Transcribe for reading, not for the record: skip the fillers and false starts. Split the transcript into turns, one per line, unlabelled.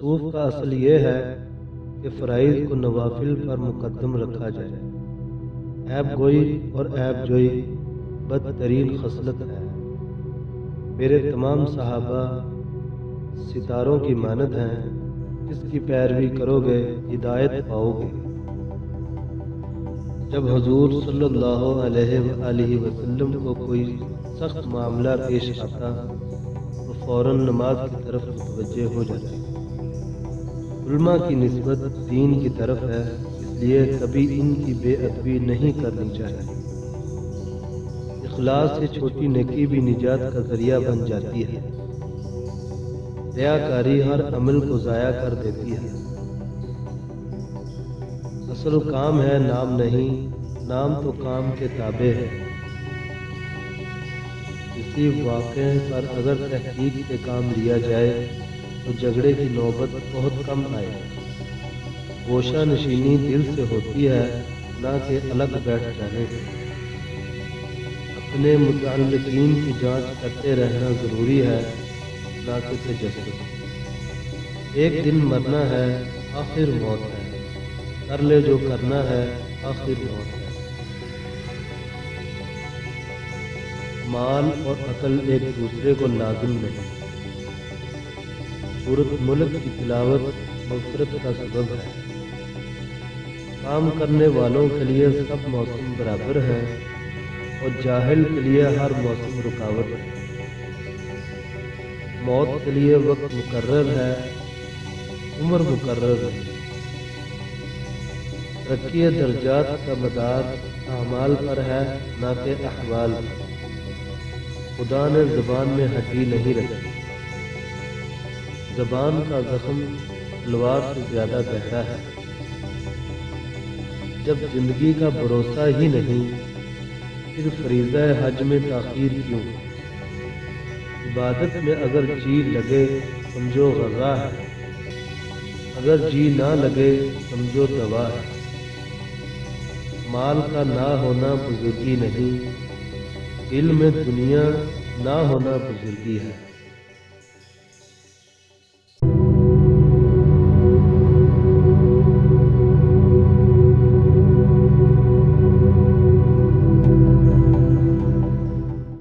تصوف کا اصل یہ ہے کہ فرائض کو نوافل پر مقدم رکھا جائے۔ عیب گوئی اور عیب جوئی بدترین خصلت ہے۔ میرے تمام صحابہ ستاروں کی مانند ہیں، جس کی پیروی کرو گے ہدایت پاؤ گے۔ جب حضور صلی اللہ علیہ وآلہ وسلم کو کوئی سخت معاملہ پیش آتا تو فوراً نماز کی طرف متوجہ ہو جاتے۔ علماء کی نسبت دین کی طرف ہے، اس لیے کبھی ان کی بے ادبی نہیں کرنی چاہیے۔ اخلاص سے چھوٹی نیکی بھی نجات کا ذریعہ بن جاتی ہے۔ ریاکاری ہر عمل کو ضائع کر دیتی ہے۔ اصل کام ہے نام نہیں، نام تو کام کے تابع ہے۔ کسی واقعے پر اگر تحقیق سے کام لیا جائے تو جھگڑے کی نوبت بہت کم آئے۔ گوشہ نشینی دل سے ہوتی ہے، نہ کہ الگ بیٹھ جانے سے۔ اپنے متعلقین کی جانچ کرتے رہنا ضروری ہے، نہ کہ تجسس۔ ایک دن مرنا ہے، آخر موت ہے۔ کر لے جو کرنا ہے، آخر موت ہے۔ مال اور عقل ایک دوسرے کو لازم نہیں۔ سورۃ ملک کی تلاوت مغفرت کا سبب ہے۔ کام کرنے والوں کے لیے سب موسم برابر ہیں اور جاہل کے لیے ہر موسم رکاوٹ ہے۔ موت کے لیے وقت مقرر ہے، عمر مقرر نہیں۔ ترقی درجات کا مدار اعمال پر ہے، نہ کہ احوال پر۔ خدا نے زبان میں ہڈی نہیں رکھی۔ زبان کا زخم تلوار سے زیادہ گہرا ہے۔ جب زندگی کا بھروسہ ہی نہیں، پھر فریضہ حج میں تاخیر کیوں؟ عبادت میں اگر جی لگے سمجھو غذا ہے، اگر جی نہ لگے سمجھو دوا ہے۔ مال کا نہ ہونا بزرگی نہیں، دل میں دنیا نہ ہونا بزرگی ہے۔